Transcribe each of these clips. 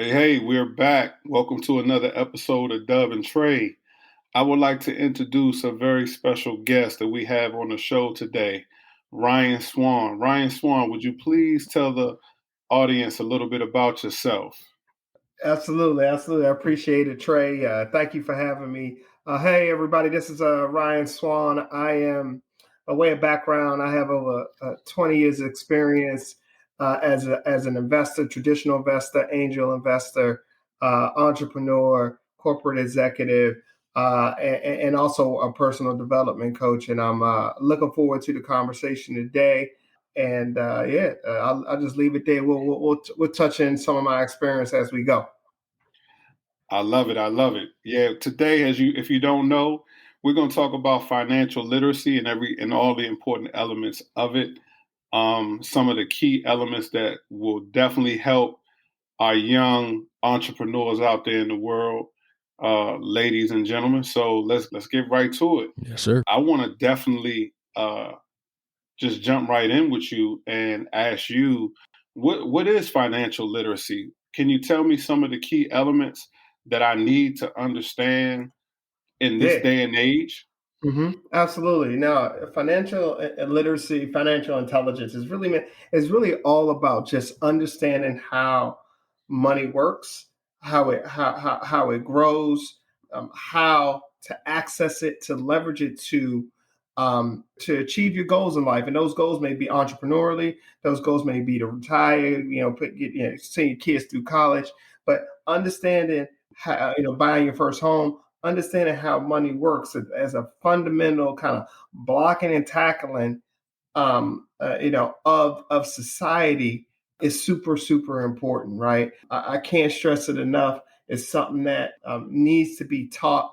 Hey, we're back. Welcome to another episode of Dove and Trey. I would like to introduce a very special guest that we have on the show today, Ryan Swann. Ryan Swann, would you please tell the audience a little bit about yourself? Absolutely, absolutely. I appreciate it, Trey. Thank you for having me. Hey, everybody, this is Ryan Swann. I am, a way of background, I have over 20 years of experience as an investor, traditional investor, angel investor, entrepreneur, corporate executive, and also a personal development coach. And I'm looking forward to the conversation today. And I'll just leave it there. We'll touch in some of my experience as we go. I love it. I love it. Yeah, today, if you don't know, we're going to talk about financial literacy and all the important elements of it. Some of the key elements that will definitely help our young entrepreneurs out there in the world, ladies and gentlemen. So let's get right to it. Yes, sir. I want to definitely just jump right in with you and ask you what is financial literacy? Can you tell me some of the key elements that I need to understand in this Yeah. day and age? Absolutely. Now, financial literacy, financial intelligence is really all about just understanding how money works, how it grows, how to access it, to leverage it to achieve your goals in life. And those goals may be entrepreneurially, those goals may be to retire, send your kids through college, but understanding how, buying your first home, understanding how money works as a fundamental kind of blocking and tackling, of society is super, super important, right? I can't stress it enough. It's something that needs to be taught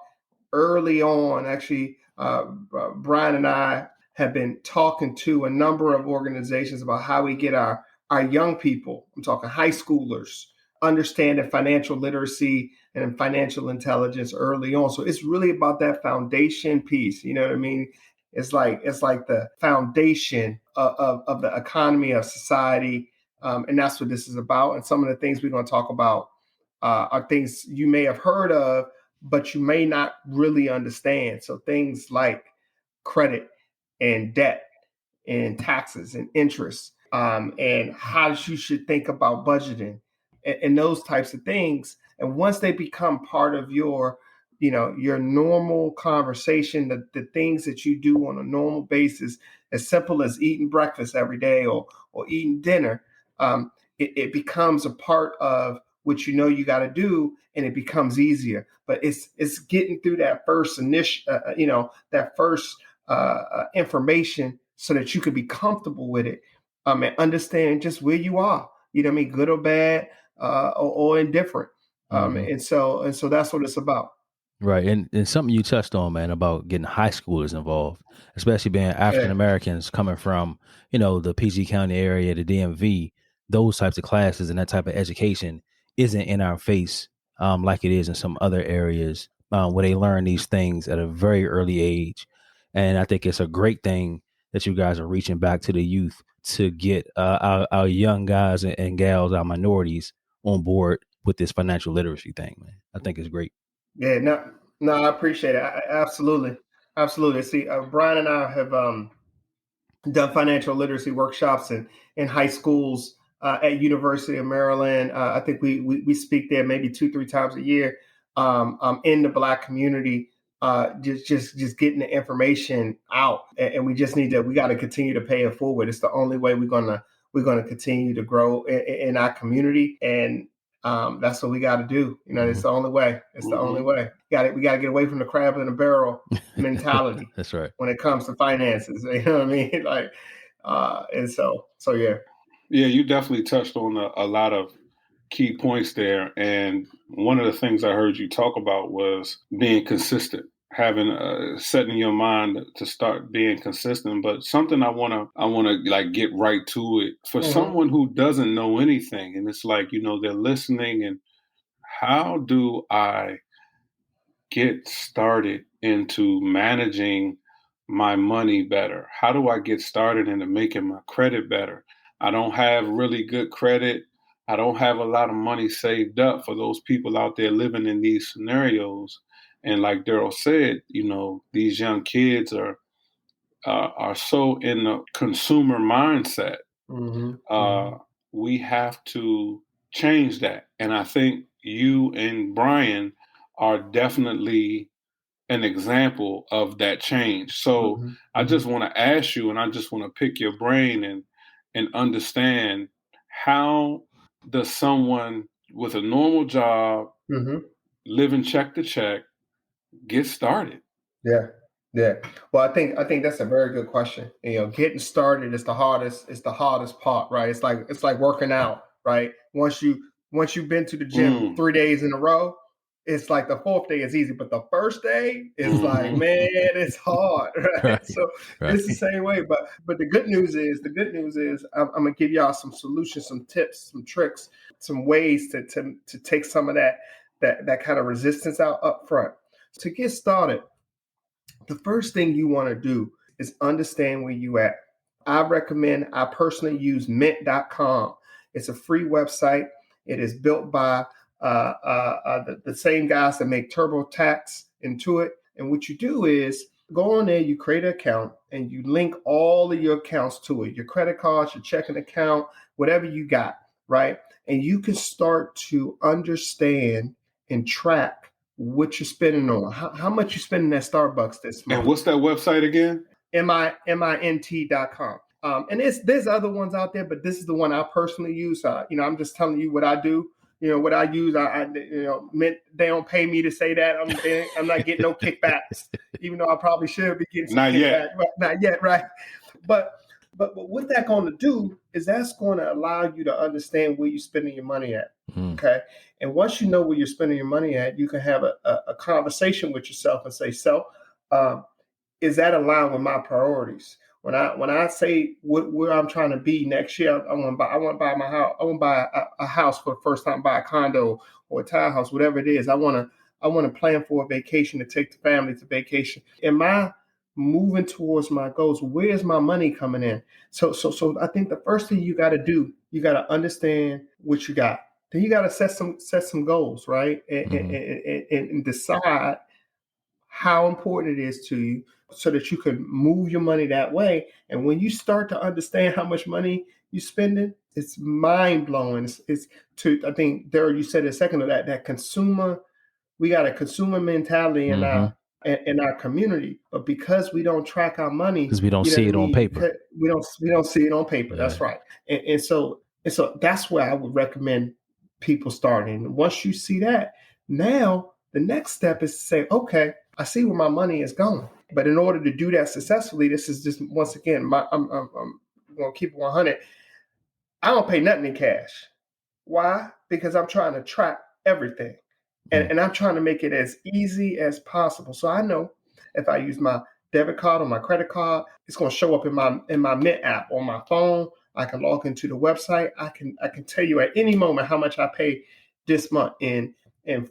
early on. Actually, Brian and I have been talking to a number of organizations about how we get our young people, I'm talking high schoolers, understanding financial literacy and financial intelligence early on. So it's really about that foundation piece. You know what I mean? It's like the foundation of the economy of society, and that's what this is about. And some of the things we're going to talk about are things you may have heard of, but you may not really understand. So things like credit and debt and taxes and interest, and how you should think about budgeting and those types of things. And once they become part of your normal conversation, the things that you do on a normal basis, as simple as eating breakfast every day or eating dinner, it becomes a part of what you got to do, and it becomes easier. But it's getting through that first initial, that first information so that you can be comfortable with it, and understand just where you are. You know what I mean, good or bad, or indifferent. And so that's what it's about. Right. And something you touched on, man, about getting high schoolers involved, especially being African Yeah. Americans coming from, the PG County area, the DMV, those types of classes and that type of education isn't in our face, like it is in some other areas, where they learn these things at a very early age. And I think it's a great thing that you guys are reaching back to the youth to get our young guys and gals, our minorities on board with this financial literacy thing, man. I think it's great. Yeah, no, I appreciate it. Absolutely, absolutely. See, Brian and I have done financial literacy workshops in high schools, at University of Maryland. I think we speak there maybe 2-3 times a year, in the Black community, just getting the information out, and we got to continue to pay it forward. It's the only way we're gonna continue to grow in our community, and that's what we got to do. It's the only way. It's the only way. We got to get away from the crab in a barrel mentality That's right. when it comes to finances. You know what I mean? Like, and so yeah. Yeah, you definitely touched on a lot of key points there. And one of the things I heard you talk about was being consistent, having setting your mind to start being consistent. But something I want to like get right to it for someone who doesn't know anything, and it's like they're listening, and how do I get started into managing my money better? How do I get started into making my credit better? I don't have really good credit. I don't have a lot of money saved up for those people out there living in these scenarios. And like Daryl said, these young kids are so in the consumer mindset. We have to change that. And I think you and Brian are definitely an example of that change. So I just want to ask you, and I just want to pick your brain and understand, how does someone with a normal job, living check to check, get started? Yeah. Well, I think that's a very good question. Getting started is the hardest. It's the hardest part, right? It's like working out, right? Once you've been to the gym 3 days in a row, it's like the fourth day is easy, but the first day is like, man, it's hard, right? So it's the same way. But the good news is I'm gonna give y'all some solutions, some tips, some tricks, some ways to take some of that kind of resistance out up front. To get started, the first thing you want to do is understand where you at. I personally use mint.com. It's a free website. It is built by the same guys that make TurboTax, Intuit. And what you do is go on there, you create an account, and you link all of your accounts to it, your credit cards, your checking account, whatever you got, right? And you can start to understand and track what you're spending on, how much you spending at Starbucks this month. And what's that website again? mint.com. And there's other ones out there, but this is the one I personally use. I'm just telling you what I do. What I use. Mint, they don't pay me to say that. I'm not getting no kickbacks, even though I probably should be getting some not kickbacks. Yet. But not yet, right? But what that's going to do is that's going to allow you to understand where you're spending your money at. Okay. And once you know where you're spending your money at, you can have a conversation with yourself and say, is that aligned with my priorities? When I say where I'm trying to be next year, I want to buy my house. I want to buy a house for the first time, buy a condo or a townhouse, whatever it is. I want to plan for a vacation, to take the family to vacation. Am I moving towards my goals? Where's my money coming in? So I think the first thing you got to do, you got to understand what you got. Then you got to set some goals, right? And decide how important it is to you, so that you can move your money that way. And when you start to understand how much money you're spending, it's mind blowing. I think, Daryl, you said a second of that consumer. We got a consumer mentality in our community, but because we don't track our money, because we don't see it on paper, we don't see it on paper. Yeah. That's right. And so that's where I would recommend people starting. Once you see that, now the next step is to say, okay, I see where my money is going. But in order to do that successfully, this is just, once again, I'm going to keep it 100. I don't pay nothing in cash. Why? Because I'm trying to track everything. And I'm trying to make it as easy as possible. So I know if I use my debit card or my credit card, it's going to show up in my Mint app on my phone. I can log into the website. I can tell you at any moment how much I pay this month in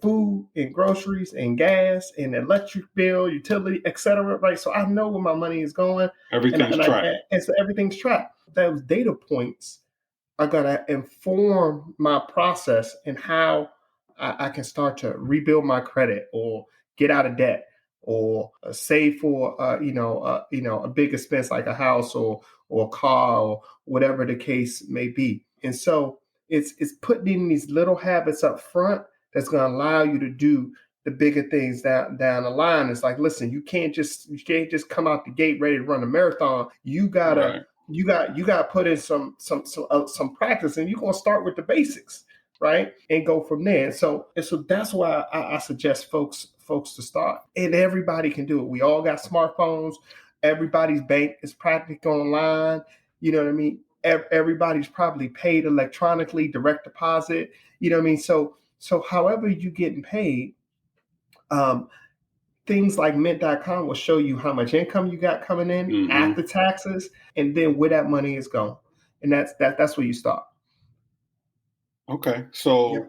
food, in groceries, in gas, in electric bill, utility, etc. Right? So I know where my money is going. Everything's tracked. And so everything's tracked. Those data points are going to inform my process and how I can start to rebuild my credit, or get out of debt, or save for a big expense like a house or a car, or whatever the case may be. And so it's putting in these little habits up front that's going to allow you to do the bigger things down the line. It's like, listen, you can't just come out the gate ready to run a marathon. You gotta put in some practice, and you're gonna start with the basics, right, and go from there. And so that's why I suggest folks to start. And everybody can do it. We all got smartphones. Everybody's bank is practically online. You know what I mean? Everybody's probably paid electronically, direct deposit. You know what I mean? So however you're getting paid, things like mint.com will show you how much income you got coming in after taxes, and then where that money is going. And that's where you start. Okay. So,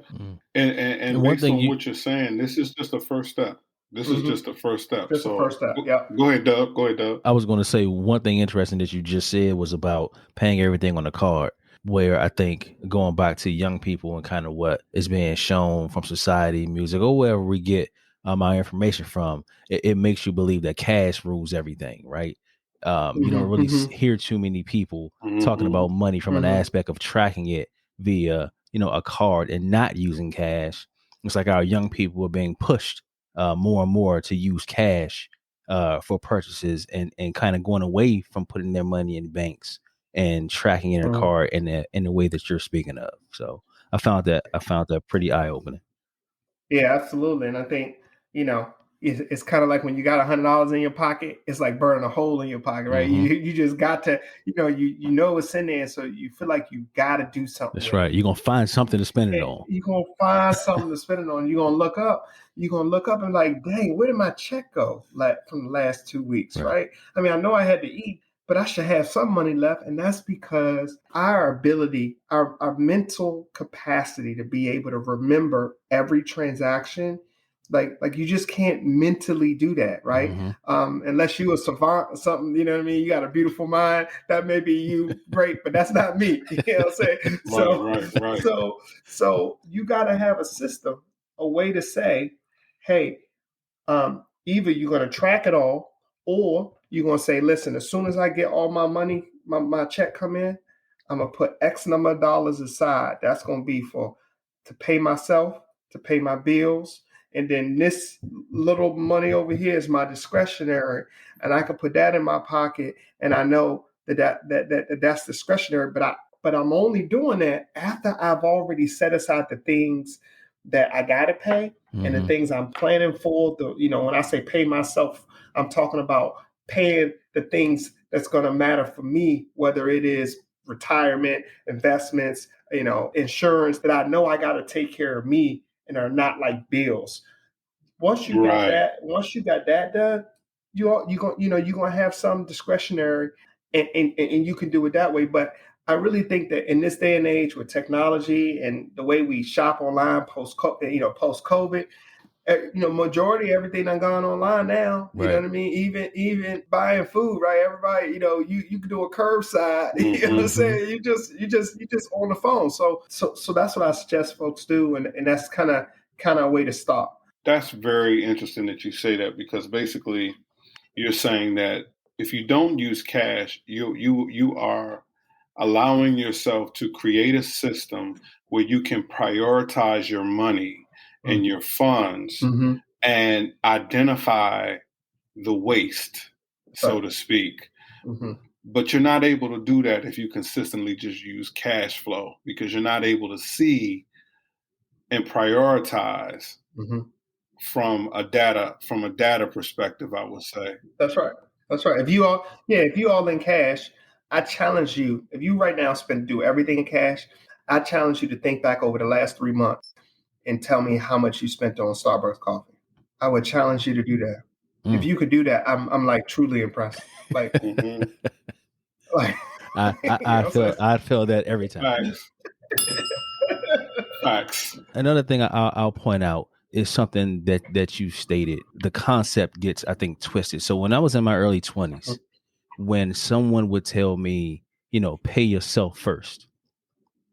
and based on what you're saying, this is just the first step. This is just the first step. Just the first step. Yeah. Go ahead, Doug. I was going to say, one thing interesting that you just said was about paying everything on a card. where I think going back to young people and kind of what is being shown from society, music, or wherever we get our information from, it makes you believe that cash rules everything, right? You don't really hear too many people talking about money from an aspect of tracking it via, a card and not using cash. It's like our young people are being pushed more and more to use cash for purchases and kind of going away from putting their money in banks and tracking in a card in the way that you're speaking of. So I found that pretty eye opening. Yeah, absolutely. And I think, it's kind of like when you got $100 in your pocket, it's like burning a hole in your pocket, right? You just got to, you know it's in there, so you feel like you got to do something. That's right. You're gonna find something to spend it on. You're gonna find something to spend it on. You're gonna look up. And like, dang, where did my check go? Like from the last 2 weeks, right? I mean, I know I had to eat, but I should have some money left. And that's because our ability, our mental capacity to be able to remember every transaction, like you just can't mentally do that, right? Unless you a savant or something, you know what I mean? You got a beautiful mind. That may be you, great, but that's not me. You know what I'm saying? Right. So you got to have a system, a way to say, hey, either you're going to track it all, or you're going to say, listen, as soon as I get all my money, my check come in, I'm going to put X number of dollars aside. That's going to be to pay myself, to pay my bills. And then this little money over here is my discretionary, and I can put that in my pocket. And I know that's discretionary, but I'm only doing that after I've already set aside the things that I got to pay and the things I'm planning for. When I say pay myself, I'm talking about paying the things that's going to matter for me, whether it is retirement, investments, insurance that I know I got to take care of me and are not like bills. Once you got that done, you're gonna have some discretionary, and you can do it that way. But I really think that in this day and age with technology and the way we shop online post COVID, majority everything done gone online now. You know what I mean? Even buying food, right? Everybody, you can do a curbside. You know what I'm saying? You just on the phone. So that's what I suggest folks do, and that's kind of a way to start. That's very interesting that you say that, because basically you're saying that if you don't use cash, you are allowing yourself to create a system where you can prioritize your money and your funds and identify the waste, so to speak. But you're not able to do that if you consistently just use cash flow, because you're not able to see and prioritize from a data perspective, I would say. That's right. If you all in cash, I challenge you. If you right now do everything in cash, I challenge you to think back over the last 3 months and tell me how much you spent on Starbucks coffee. I would challenge you to do that. If you could do that, I'm like truly impressed. Like, like I feel that every time. Facts. Another thing I'll point out is something that you stated. The concept gets, I think, twisted. So when I was in my early 20s, when someone would tell me, pay yourself first,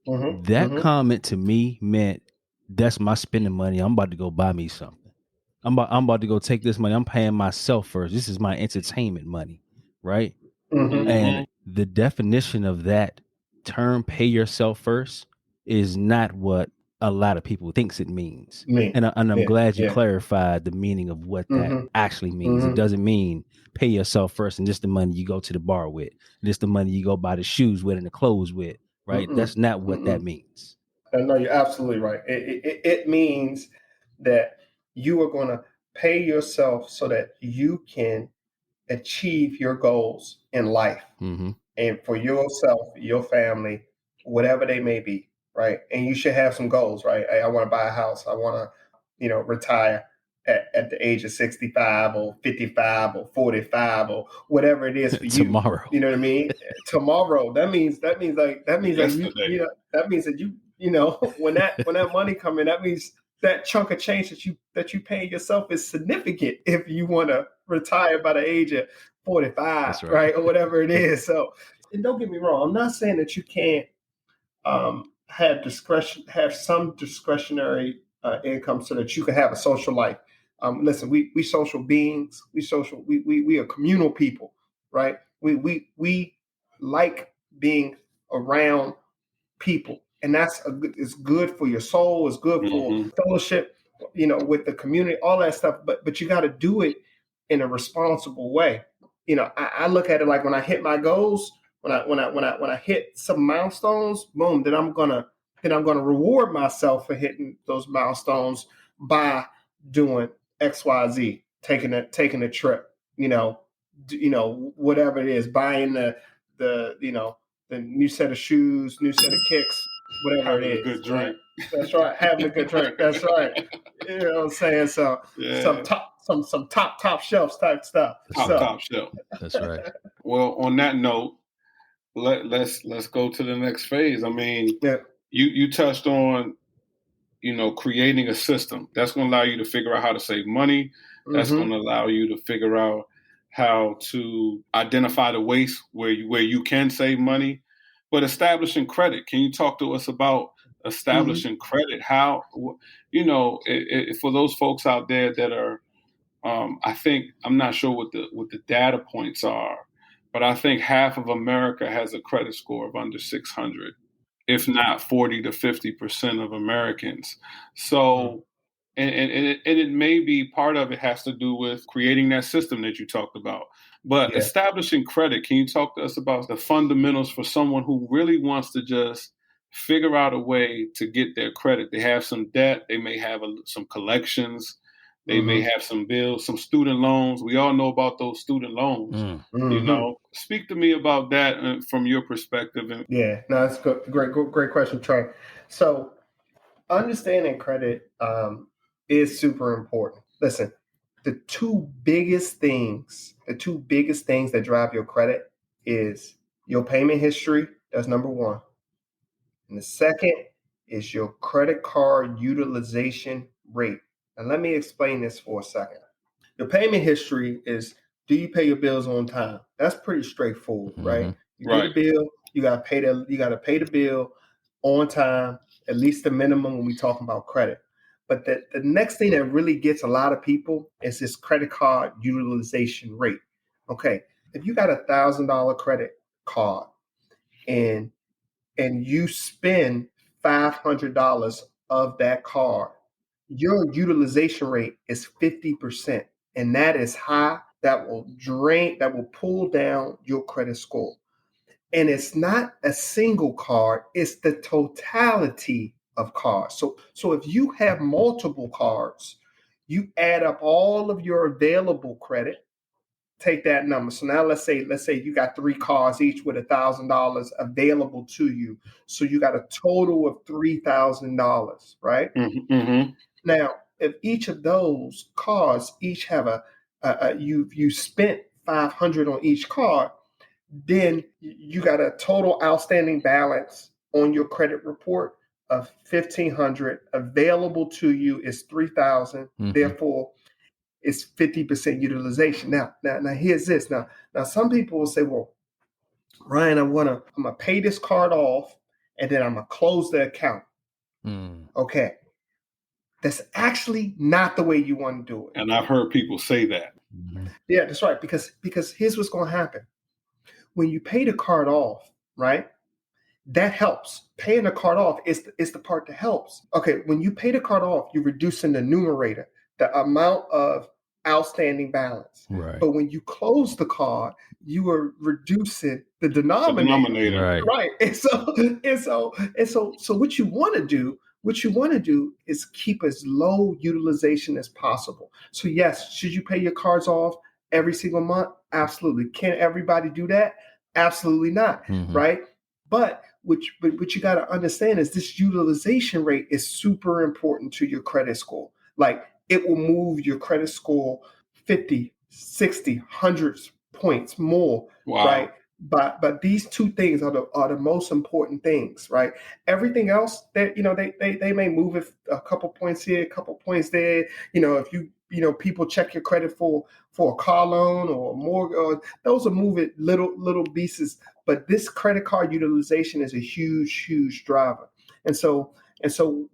that comment to me meant that's my spending money. I'm about to go buy me something. I'm about to go take this money. I'm paying myself first. This is my entertainment money, right? And the definition of that term, pay yourself first, is not what a lot of people thinks it means. And I'm glad you clarified the meaning of what that actually means. It doesn't mean pay yourself first and this the money you go to the bar with, this the money you go buy the shoes with and the clothes with, right? That's not what that means. No, you're absolutely right. It means that you are going to pay yourself so that you can achieve your goals in life, and for yourself, your family, whatever they may be, right? And you should have some goals, right? I want to buy a house. I want to, retire at the age of 65 or 55 or 45 or whatever it is for you. Tomorrow. You know what I mean? Tomorrow. That means that means that when that money come in, that means that chunk of change that you pay yourself is significant if you want to retire by the age of 45, right? Or whatever it is. So, and don't get me wrong, I'm not saying that you can't have some discretionary income so that you can have a social life. Listen, we social beings. We are communal people, right? We like being around people, and it's good for your soul. It's good for fellowship, with the community, all that stuff. But you got to do it in a responsible way. I look at it like when I hit my goals, when I hit some milestones, boom, then I'm gonna reward myself for hitting those milestones by doing XYZ, taking a trip, whatever it is, buying the new set of shoes, new set of kicks, whatever Having it is. a good drink. Right? That's right. Having a good drink. That's right. You know what I'm saying? So some top shelf type stuff. Top shelf. That's right. Well, on that note, let's go to the next phase. I mean, you touched on, creating a system that's going to allow you to figure out how to save money. That's going to allow you to figure out how to identify the waste where you can save money, but establishing credit. Can you talk to us about establishing credit? How, for those folks out there that are, I'm not sure what the data points are, but I think half of America has a credit score of under 600, if not 40 to 50% of Americans. So, and it may be part of it has to do with creating that system that you talked about. But establishing credit, can you talk to us about the fundamentals for someone who really wants to just figure out a way to get their credit? They have some debt. They may have some collections. They may have some bills, some student loans. We all know about those student loans. Speak to me about that from your perspective. Yeah, no, that's good. Great question, Trey. So understanding credit is super important. Listen, the two biggest things that drive your credit is your payment history. That's number one. And the second is your credit card utilization rate. Now, let me explain this for a second. Your payment history is, do you pay your bills on time? That's pretty straightforward, right? You get a bill, you gotta pay the bill on time, at least the minimum when we talking about credit. But the next thing that really gets a lot of people is this credit card utilization rate. Okay, if you got $1,000 credit card and you spend $500 of that card, your utilization rate is 50%. And that is high. That will pull down your credit score. And it's not a single card, it's the totality of cards. So if you have multiple cards, you add up all of your available credit, take that number. So now let's say you got 3 cards each with $1,000 available to you. So you got a total of $3,000, right? Now, if each of those cards each have you spent $500 on each card, then you got a total outstanding balance on your credit report of $1,500. Available to you is $3,000. Therefore, it's 50% utilization. Now, here's this. Now, some people will say, well, Ryan, I'm gonna pay this card off and then I'm gonna close the account. Okay. That's actually not the way you want to do it. And I've heard people say that. Yeah, that's right. Because here's what's going to happen. When you pay the card off, right? That helps. Paying the card off is the part that helps. Okay, when you pay the card off, you're reducing the numerator, the amount of outstanding balance. Right. But when you close the card, you are reducing the denominator. Right. And so what you want to do is keep as low utilization as possible. So yes, should you pay your cards off every single month? Absolutely. Can everybody do that? Absolutely not. Right. But what you got to understand is this utilization rate is super important to your credit score. Like, it will move your credit score 50, 60, hundreds points more. Wow. Right. But these two things are the most important things, right? Everything else, they may move it a couple points here, a couple points there. If you people check your credit for a car loan or a mortgage. Those are moving little pieces. But this credit card utilization is a huge driver. And so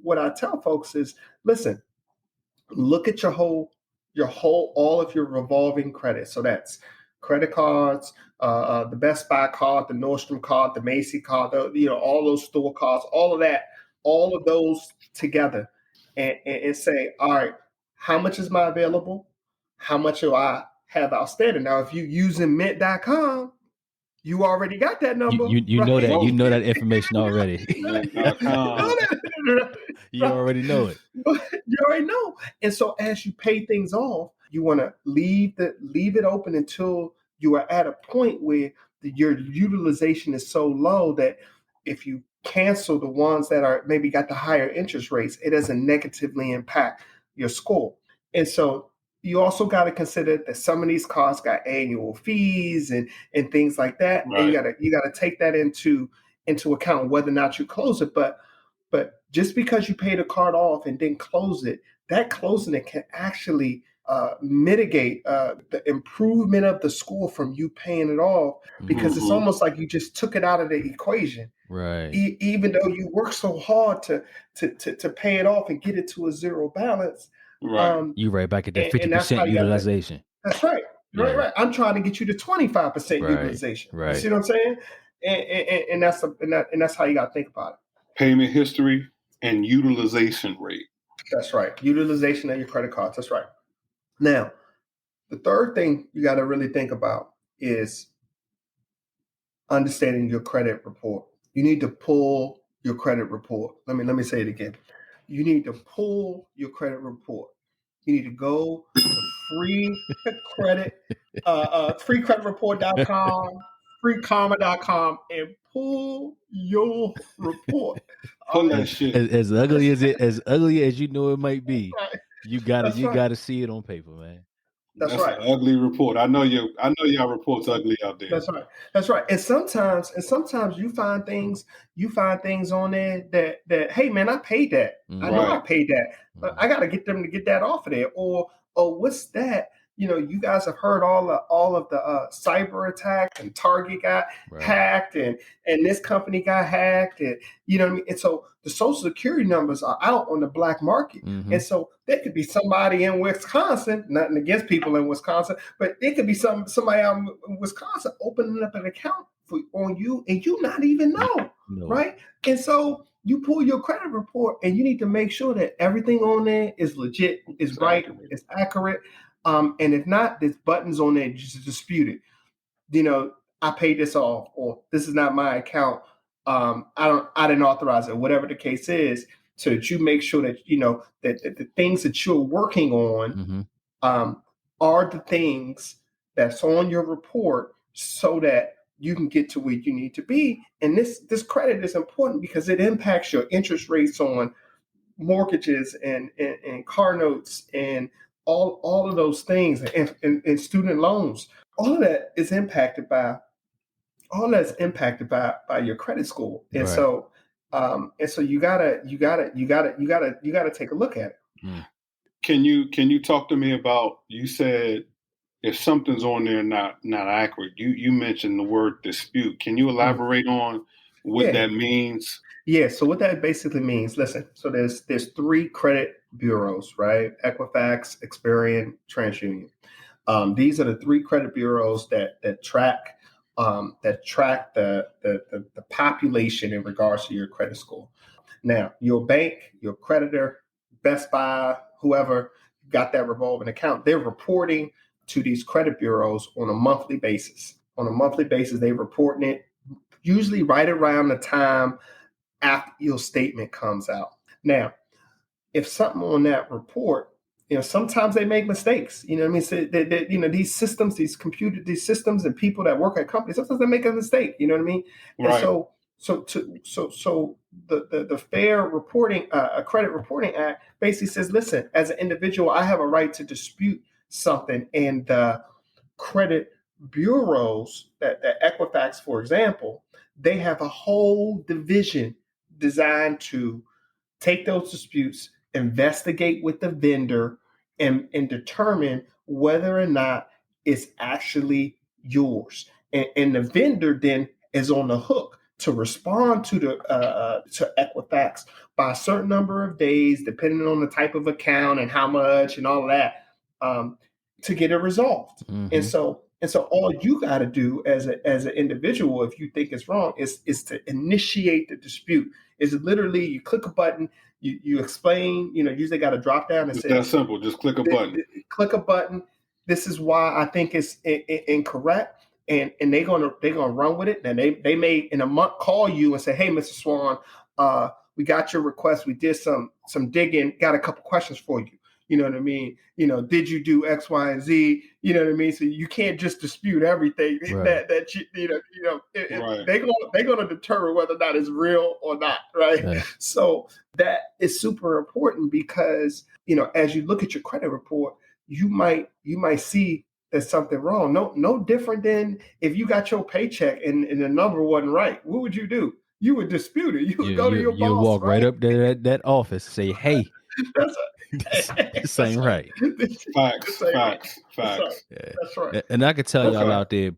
what I tell folks is, listen, look at your whole all of your revolving credit. So that's credit cards, the Best Buy card, the Nordstrom card, the Macy card, all those store cards, all of that, all of those together, and say, all right, how much is my available? How much do I have outstanding? Now, if you're using mint.com, you already got that number. You right? know that. You know that information already. Mint.com. You already know it. You already know. And so as you pay things off, you want to leave it open until you are at a point where your utilization is so low that if you cancel the ones that are maybe got the higher interest rates, it doesn't negatively impact your score. And so you also got to consider that some of these cards got annual fees and things like that. Right. And you gotta take that into account whether or not you close it. But just because you paid a card off and didn't close it, that closing it can actually mitigate the improvement of the score from you paying it off, because it's almost like you just took it out of the equation. Right. Even though you work so hard to pay it off and get it to a zero balance. Right. You right back at that 50% utilization. That's right. Yeah. Right. I'm trying to get you to 25% utilization. Right. You see what I'm saying? And that's how you got to think about it. Payment history and utilization rate. That's right. Utilization of your credit cards. That's right. Now, the third thing you got to really think about is understanding your credit report. You need to pull your credit report. Let me say it again. You need to pull your credit report. You need to go to freecreditreport.com, freekarma.com, and pull your report. Pull that shit. As ugly as you know it might be, Right. you gotta see it on paper, man. That's right. An ugly report. I know y'all report's ugly out there. That's right. And sometimes you find things on there that hey man, I paid that. I know I paid that. I got to get them to get that off of there. Or what's that? You guys have heard all of the cyber attacks, and Target got hacked, and this company got hacked, and what I mean. And so the Social Security numbers are out on the black market, and so there could be somebody in Wisconsin. Nothing against people in Wisconsin, but it could be somebody out in Wisconsin opening up an account on you, and you not even know, right? And so you pull your credit report, and you need to make sure that everything on there is legit, is right, is accurate. And if not, there's buttons on there just to dispute it. I paid this off, or this is not my account. I didn't authorize it, whatever the case is, so that you make sure that that the things that you're working on are the things that's on your report, so that you can get to where you need to be. And this credit is important because it impacts your interest rates on mortgages and car notes and all of those things, and student loans. All of that is impacted by your credit score. And so you gotta take a look at it. Can you talk to me about, you said if something's on there not accurate, you mentioned the word dispute. Can you elaborate on what that means? Yeah, so what that basically means, listen, so there's 3 credit bureaus, right? Equifax, Experian, TransUnion. These are the 3 credit bureaus that track the population in regards to your credit score. Now, your bank, your creditor, Best Buy, whoever got that revolving account, they're reporting to these credit bureaus on a monthly basis. On a monthly basis, they're reporting it usually right around the time after your statement comes out. Now, if something on that report, sometimes they make mistakes. You know what I mean? So these systems, these systems and people that work at companies, sometimes they make a mistake. You know what I mean? Right. And so the Fair Reporting Credit Reporting Act basically says, listen, as an individual, I have a right to dispute something, and the credit bureaus, that Equifax, for example, they have a whole division designed to take those disputes, investigate with the vendor, and determine whether or not it's actually yours. And the vendor then is on the hook to respond to to Equifax by a certain number of days, depending on the type of account and how much and all of that, to get it resolved. And so all you got to do as an individual, if you think it's wrong, is to initiate the dispute. Is literally you click a button, you explain, usually got a drop down and It's say that simple. Just click a button. Click a button. This is why I think it's incorrect, and they're gonna run with it. And they may in a month call you and say, hey, Mr. Swann, we got your request. We did some digging. Got a couple questions for you. You know what I mean? Did you do X, Y, and Z? You know what I mean? So you can't just dispute everything Right. that they're gonna determine whether or not it's real or not, right? Yeah. So that is super important because as you look at your credit report, you might see there's something wrong. No different than if you got your paycheck and the number wasn't right. What would you do? You would dispute it. You would go to your boss. You walk right up to that office, say, "Hey, That's this ain't right." Facts. Yeah. That's right. And I could tell y'all out there,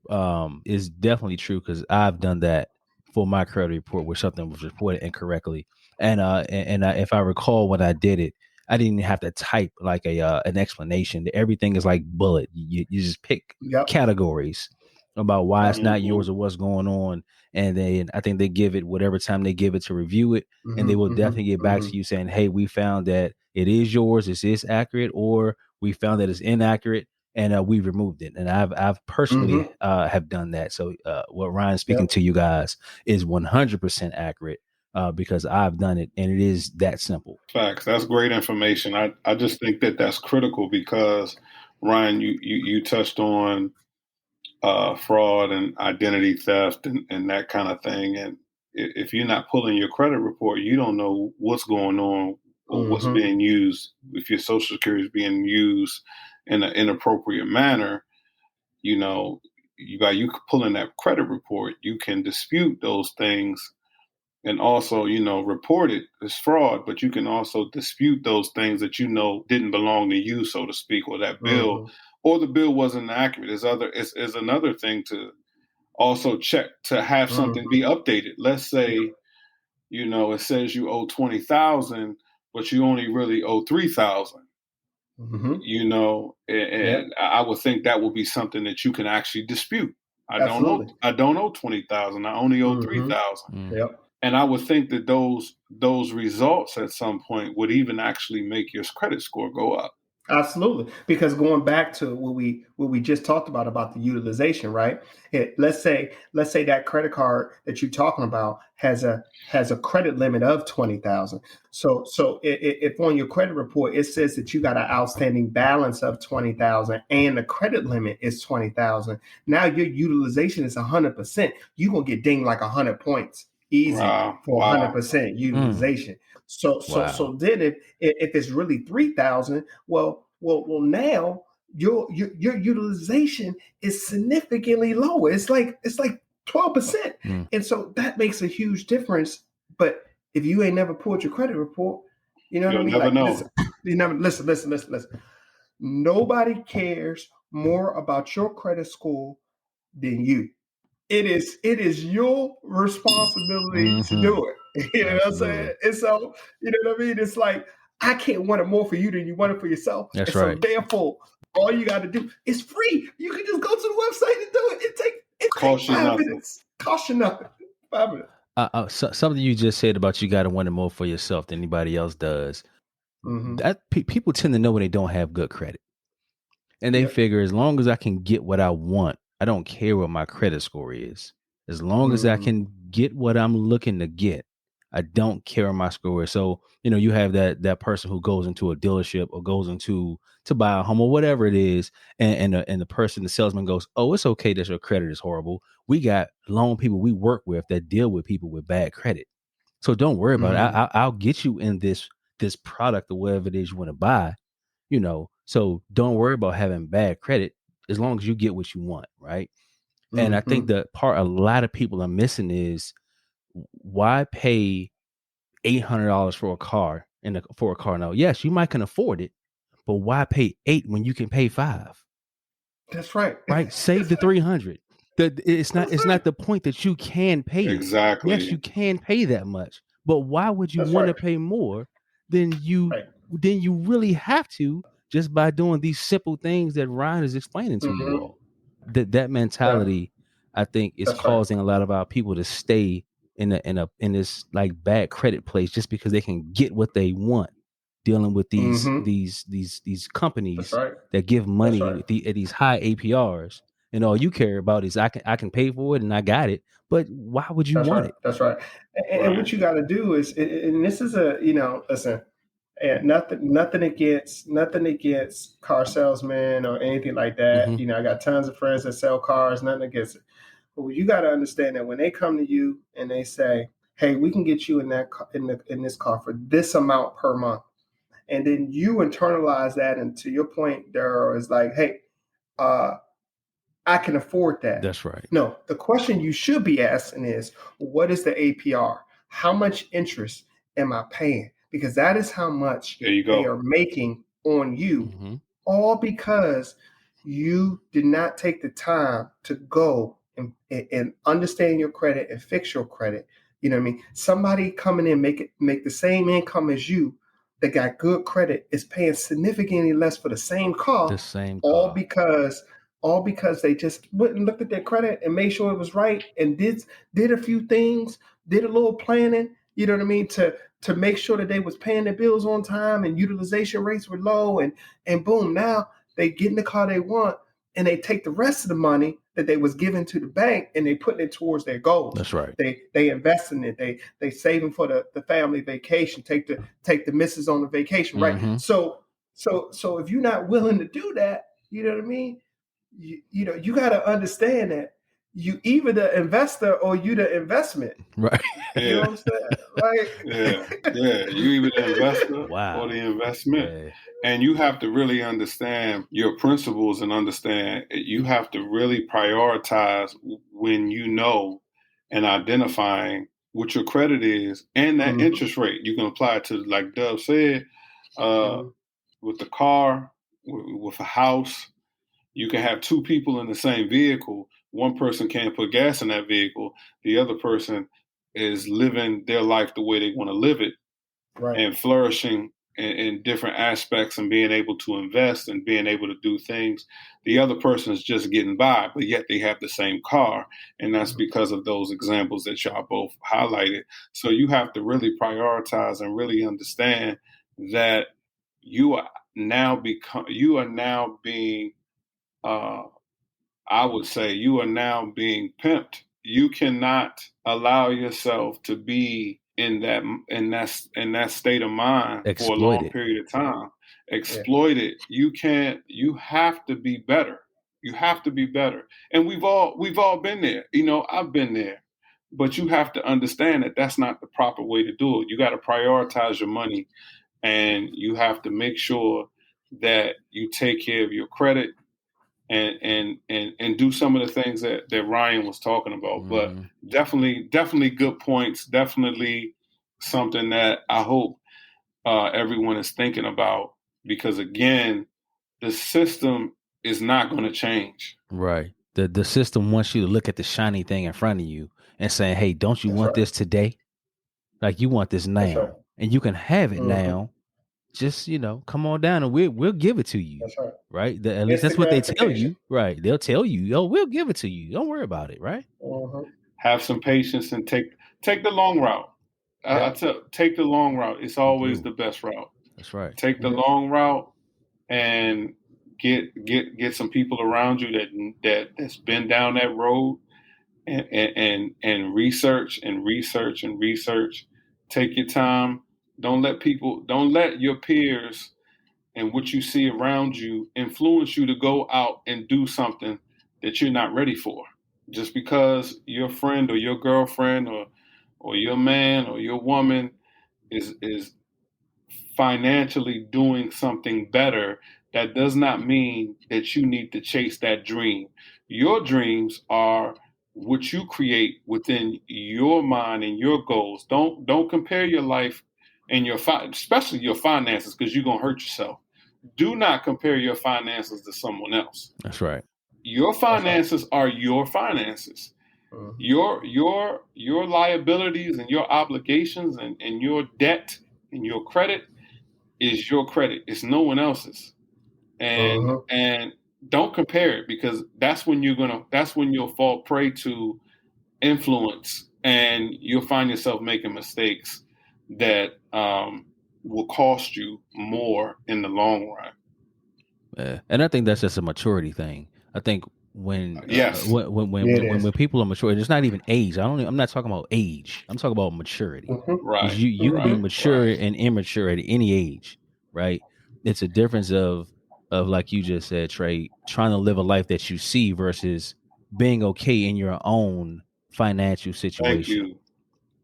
it's definitely true because I've done that for my credit report where something was reported incorrectly. And if I recall when I did it, I didn't have to type like an explanation. Everything is like bullet. You just pick categories about why it's not yours or what's going on. And then I think they give it whatever time they give it to review it. And they will definitely get back to you saying, hey, we found that it is yours. This is accurate, or we found that it's inaccurate and we removed it. And I've personally have done that. So what Ryan's speaking to you guys is 100% accurate because I've done it and it is that simple. Facts. That's great information. I just think that that's critical because Ryan, you touched on fraud and identity theft and that kind of thing. And if you're not pulling your credit report, you don't know what's going on or what's being used. If your Social Security is being used in an inappropriate manner, you pulling that credit report, you can dispute those things and also, report it as fraud, but you can also dispute those things that didn't belong to you, so to speak, or that bill, or the bill wasn't accurate. Is another thing to also check to have something be updated. Let's say, it says you owe 20,000, but you only really owe 3,000. And I would think that would be something that you can actually dispute. I don't owe 20,000. I only owe 3,000. Yep. And I would think that those results at some point would even actually make your credit score go up. Absolutely, because going back to what we just talked about the utilization, right? Let's say that credit card that you're talking about has a credit limit of 20,000. So if on your credit report it says that you got an outstanding balance of 20,000 and the credit limit is 20,000, now your utilization is 100%. You're gonna get dinged like 100 points. Easy for 100% utilization. So then if it's really 3,000, well now your utilization is significantly lower. It's like 12%. And so that makes a huge difference. But if you ain't never pulled your credit report, you know what I mean? Never know. Listen. Nobody cares more about your credit score than you. It is your responsibility to do it. You know what I'm saying? And so, you know what I mean? It's like, I can't want it more for you than you want it for yourself. That's and right. So therefore, all you got to do is free. You can just go to the website and do it. It takes 5 minutes. Cost you nothing. 5 minutes. Something you just said about you got to want it more for yourself than anybody else does. That people tend to know when they don't have good credit. And they figure as long as I can get what I want, I don't care what my credit score is. As long as I can get what I'm looking to get, I don't care what my score is. So, you have that person who goes into a dealership or goes into to buy a home or whatever it is. And the salesman goes, oh, it's okay that your credit is horrible. We got loan people we work with that deal with people with bad credit. So don't worry about it. I'll get you in this product or whatever it is you want to buy, so don't worry about having bad credit as long as you get what you want. Right. And I think the part a lot of people are missing is why pay $800 for a car for a car note? Yes, you might can afford it, but why pay 8 when you can pay 5? That's right. Right? Save the 300. It's not the point that you can pay it. Exactly. Yes, you can pay that much, but why would you That's want to right. pay more than you Right. really have to, just by doing these simple things that Ryan is explaining to you all? That Yeah, mentality, I think, is that's right. causing a lot of our people to stay in this like bad credit place just because they can get what they want, dealing with these That's companies right. that give That's money right. with at these high APRs, and all you care about is I can pay for it and I got it. But why would you That's want right. it? That's right. And what Right. you got to do is, and this is listen, and nothing against car salesmen or anything like that. Mm-hmm. I got tons of friends that sell cars. Nothing against it. But you got to understand that when they come to you and they say, "Hey, we can get you in this car for this amount per month," and then you internalize that, and to your point, Daryl, is like, "Hey, uh, I can afford that." That's right. No, the question you should be asking is, what is the APR? How much interest am I paying? Because that is how much There you they go. are making on you, Mm-hmm. all because you did not take the time to go and understand your credit and fix your credit. You know what I mean? Somebody coming in make the same income as you that got good credit is paying significantly less for the same car, The same all car. because they just went and looked at their credit and made sure it was right and did a few things, did a little planning, you know what I mean, to make sure that they was paying their bills on time and utilization rates were low, and boom, now they get in the car they want and they take the rest of the money that they was given to the bank and they putting it towards their goals. That's right. They invest in it. They saving for the family vacation, take the missus on the vacation, right? Mm-hmm. So if you're not willing to do that, you know what I mean? You got to understand that you either the investor or you the investment. Right. You know what I'm saying? Like, Yeah. You either the investor Wow. or the investment. Yeah. And you have to really understand your principles and understand you have to really prioritize when you know and identifying what your credit is and that interest rate. You can apply it to, like Dub said, with the car, with a house. You can have two people in the same vehicle. One person can't put gas in that vehicle. The other person is living their life the way they want to live it right. and flourishing in different aspects and being able to invest and being able to do things. The other person is just getting by, but yet they have the same car. And that's because of those examples that y'all both highlighted. So you have to really prioritize and really understand that you are now being I would say you are now being pimped. You cannot allow yourself to be in that state of mind for a long Exploited. period of time. Exploit it. You can't. You have to be better. You have to be better. And we've all been there. I've been there. But you have to understand that that's not the proper way to do it. You got to prioritize your money, and you have to make sure that you take care of your credit and do some of the things that Ryan was talking about. But definitely good points. Definitely something that I hope everyone is thinking about, because again, the system is not going to change. Right. The system wants you to look at the shiny thing in front of you and saying, "Hey, don't you That's want right. this today? Like, you want this That's right. now, and you can have it now. Just come on down and we'll give it to you." That's right. Right. At least that's Instant what they tell gratification. you. Right. They'll tell you, "Yo, we'll give it to you. Don't worry about it." Right. Have some patience and take the long route. Take the long route. It's always the best route. That's right. Take the long route and get some people around you that's been down that road, and research and research and research. Take your time. Don't let your peers and what you see around you influence you to go out and do something that you're not ready for. Just because your friend or your girlfriend or your man or your woman is financially doing something better, that does not mean that you need to chase that dream. Your dreams are what you create within your mind and your goals. Don't compare your life and especially your finances, because you're gonna hurt yourself. do not compare your finances to someone else. That's right. Your finances are your finances. Your liabilities and your obligations and your debt and your credit is your credit. It's no one else's. And don't compare it, because that's when you'll fall prey to influence, and you'll find yourself making mistakes that will cost you more in the long run. And I think that's just a maturity thing. I think when people are mature, it's not even age. I'm not talking about age. I'm talking about maturity. Right. You can be mature and immature at any age, right? It's a difference of like you just said, Trey, trying to live a life that you see versus being okay in your own financial situation. Thank you.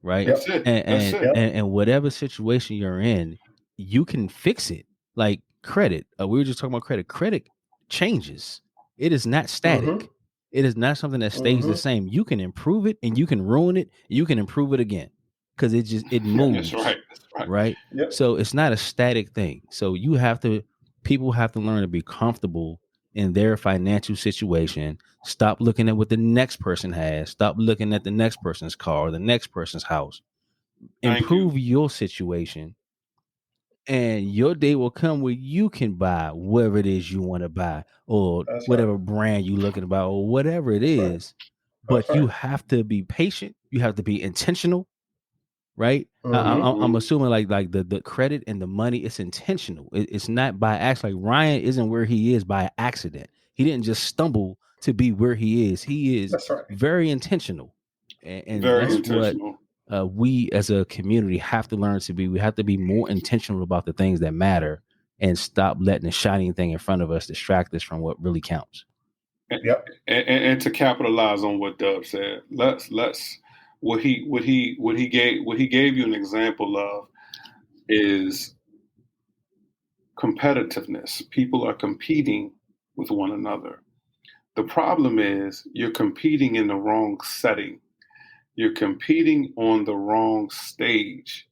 Right. That's it. And whatever situation you're in, you can fix it. Like credit. We were just talking about credit. Credit changes. It is not static. It is not something that stays the same. You can improve it and you can ruin it. And you can improve it again, because it moves. That's right. Right. Yep. So it's not a static thing. So people have to learn to be comfortable in their financial situation. Stop looking at what the next person has. Stop looking at the next person's car, the next person's house. Improve your situation, and your day will come where you can buy whatever it is you want to buy, or whatever brand you're looking to buy, or whatever it is. But you have to be patient. You have to be intentional. Right. I'm assuming like the credit and the money, it's intentional. It's not by accident. Like Ryan isn't where he is by accident. He didn't just stumble to be where he is. He is very intentional. And very that's intentional. What we as a community have to learn to be. We have to be more intentional about the things that matter, and stop letting the shining thing in front of us distract us from what really counts. And to capitalize on what Dub said, let's what he gave you an example of is competitiveness. People are competing with one another. The problem is you're competing in the wrong setting. You're competing on the wrong stage.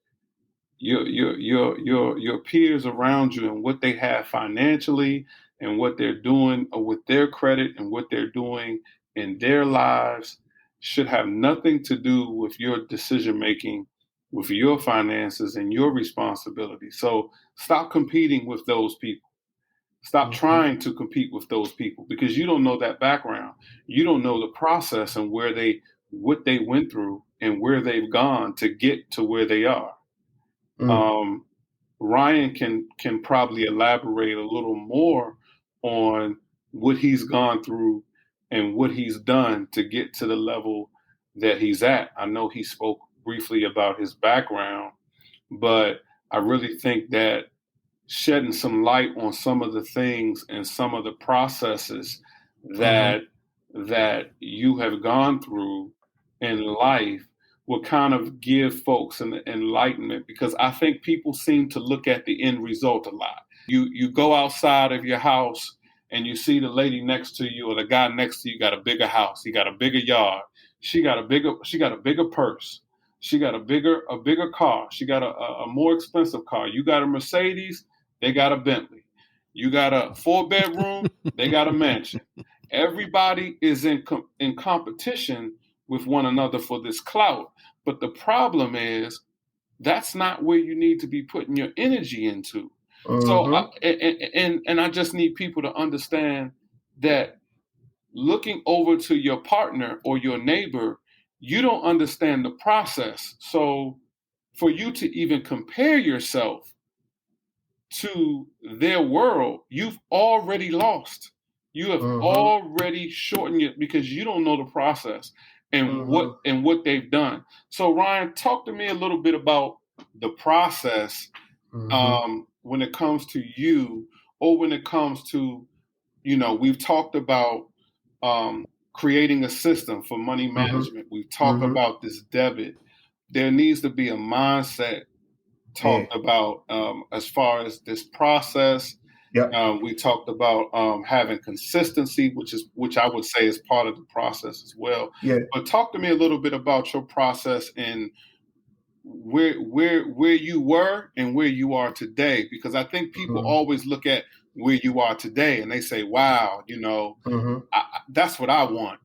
Your peers around you and what they have financially and what they're doing with their credit and what they're doing in their lives should have nothing to do with your decision making, with your finances and your responsibility. So stop competing with those people. Stop trying to compete with those people, because you don't know that background. You don't know the process and what they went through and where they've gone to get to where they are. Ryan can probably elaborate a little more on what he's gone through and what he's done to get to the level that he's at. I know he spoke briefly about his background, but I really think that shedding some light on some of the things and some of the processes that you have gone through in life will kind of give folks an enlightenment, because I think people seem to look at the end result a lot. You go outside of your house and you see the lady next to you or the guy next to you got a bigger house, he got a bigger yard, she got a bigger purse, she got a bigger car, she got a more expensive car. You got a Mercedes, they got a Bentley. You got a 4-bedroom, they got a mansion. Everybody is in competition with one another for this clout. But the problem is that's not where you need to be putting your energy into. So, I just need people to understand that looking over to your partner or your neighbor, you don't understand the process. So for you to even compare yourself to their world, you've already lost. You have already shortened it, because you don't know the process and what they've done. So Ryan, talk to me a little bit about the process when it comes to you, or when it comes to, we've talked about creating a system for money management. We've talked about this debit. There needs to be a mindset talked about as far as this process. We talked about having consistency, which I would say is part of the process as well. But talk to me a little bit about your process in where you were and where you are today, because I think people always look at where you are today and they say, wow, that's what I want.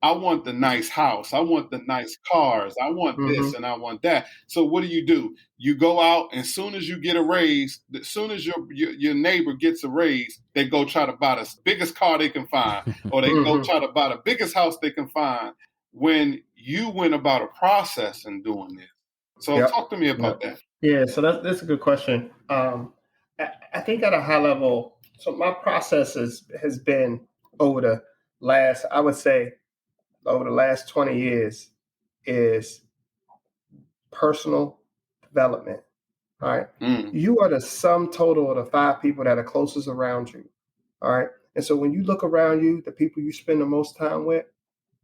I want the nice house. I want the nice cars. I want this and I want that. So what do? You go out, and as soon as you get a raise, as soon as your neighbor gets a raise, they go try to buy the biggest car they can find, or they go try to buy the biggest house they can find, when you went about a process in doing this. So talk to me about that. Yeah, so that's a good question. I think at a high level, so my process has been over the last 20 years is personal development. All right. You are the sum total of the 5 people that are closest around you. All right. And so when you look around you, the people you spend the most time with,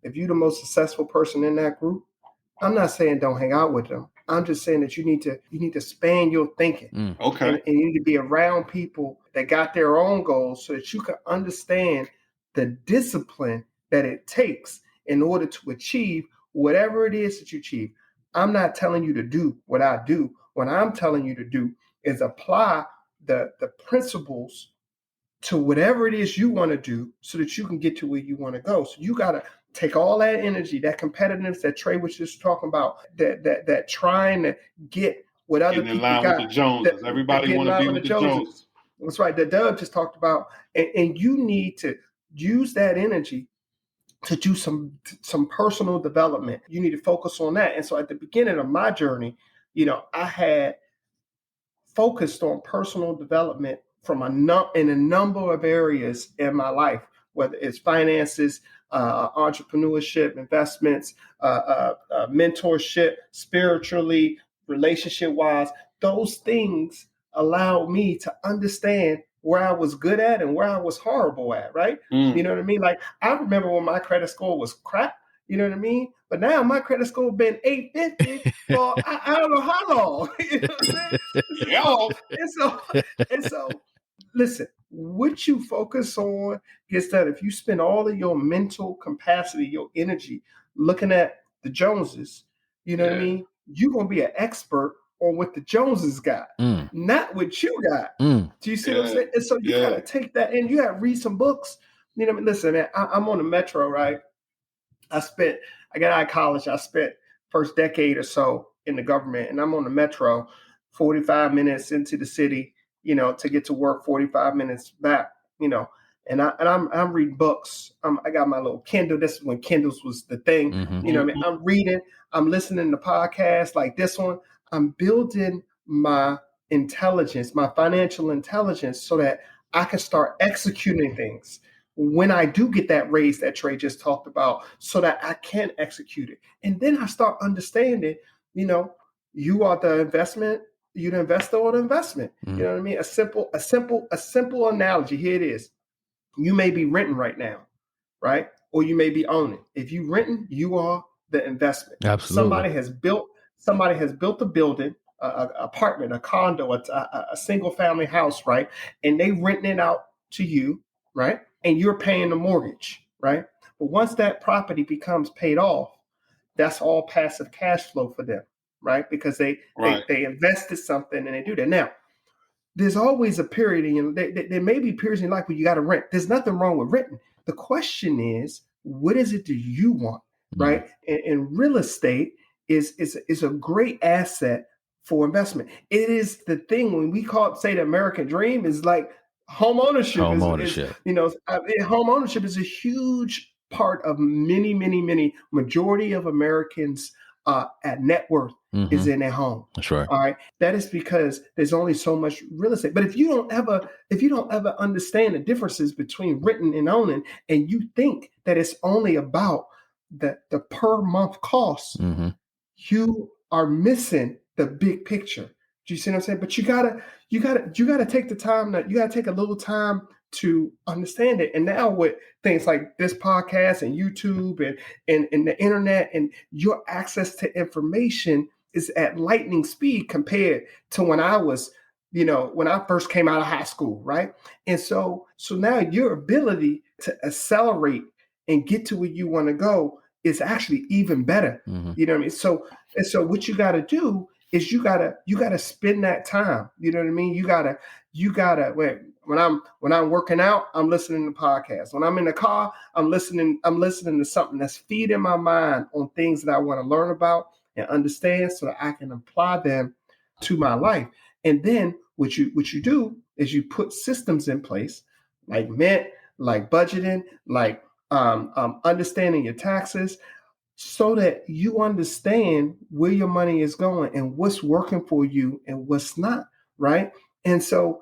if you're the most successful person in that group, I'm not saying don't hang out with them. I'm just saying that you need to span your thinking. Okay. And you need to be around people that got their own goals so that you can understand the discipline that it takes in order to achieve whatever it is that you achieve. I'm not telling you to do what I do. What I'm telling you to do is apply the principles to whatever it is you want to do so that you can get to where you want to go. So you got to take all that energy, that competitiveness that Trey was just talking about, that trying to get what other people got. With the Joneses. Everybody want to be with the Joneses. That's right. That Doug just talked about. And you need to use that energy to do some personal development. You need to focus on that. And so at the beginning of my journey, I had focused on personal development in a number of areas in my life, whether it's finances, entrepreneurship, investments, mentorship, spiritually, relationship-wise. Those things allowed me to understand where I was good at and where I was horrible at, right? You know what I mean? Like, I remember when my credit score was crap, you know what I mean? But now my credit score been 850 for I don't know how long. You know what I'm saying? And so, listen, what you focus on gets done. If you spend all of your mental capacity, your energy looking at the Joneses, you know what I mean? You're going to be an expert on what the Joneses got, not what you got. Do you see what I'm saying? And so you got to take that in. You got to read some books. You know what I mean? Listen, man, I'm on the metro, right? I got out of college. I spent first decade or so in the government, and I'm on the metro 45 minutes into the city, to get to work, 45 minutes back, and I'm reading books. I got my little Kindle. This is when Kindles was the thing. You know what I mean? I'm reading, I'm listening to podcasts like this one. I'm building my intelligence, my financial intelligence, so that I can start executing things when I do get that raise that Trey just talked about, so that I can execute it. And then I start understanding, you are the investment, you the investor or the investment. You know what I mean? A simple analogy. Here it is. You may be renting right now, right? Or you may be owning. If you renting, you are the investment. Absolutely. Somebody has built a building, a apartment, a condo, a single family house, right? And they renting it out to you, right? And you're paying the mortgage, right? But once that property becomes paid off, that's all passive cash flow for them, right? Because they invested something and they do that. Now, there's always a period, there may be periods in life where you got to rent. There's nothing wrong with renting. The question is, what is it that you want, right? And real estate is a great asset for investment. It is the thing when we say the American dream is like home ownership. Home ownership is a huge part of many majority of Americans at net worth is in their home. That's right. All right. That is because there's only so much real estate. But if you don't ever understand the differences between renting and owning, and you think that it's only about the per month cost, you are missing the big picture. Do you see what I'm saying? But you gotta take the time you gotta take a little time to understand it. And now with things like this podcast and YouTube and the internet, and your access to information is at lightning speed compared to when I was, when I first came out of high school, right? And so now your ability to accelerate and get to where you want to go is actually even better. Mm-hmm. You know what I mean? So what you got to do is you gotta spend that time. You know what I mean? You gotta when I'm working out, I'm listening to podcasts. When I'm in the car, I'm listening to something that's feeding my mind on things that I want to learn about and understand so that I can apply them to my life. And then what you do is you put systems in place like Mint, like budgeting, like understanding your taxes, so that you understand where your money is going and what's working for you and what's not, right? And so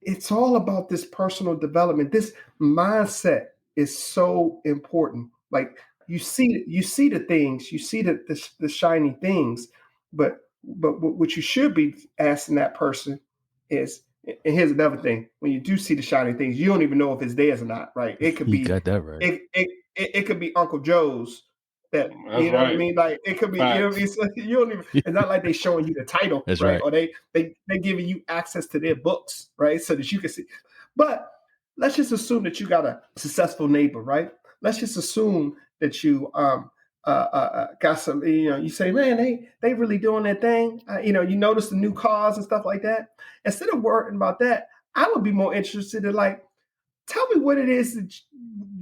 it's all about this personal development. This mindset is so important. Like you see the things, you see the shiny things, but what you should be asking that person is, and here's another thing: when you do see the shiny things, you don't even know if it's theirs or not, right? It could You be got that right. it could be Uncle Joe's. That, That's you know what I right. mean? Like it could be, you know what I mean? So you don't even, it's not like they showing you the title, That's right? right. Or they giving you access to their books, right? So that you can see. But let's just assume that you got a successful neighbor, right? Let's just assume that you got some, you know, you say, man, they really doing their thing. You know, you notice the new cars and stuff like that. Instead of worrying about that, I would be more interested in, like, tell me what it is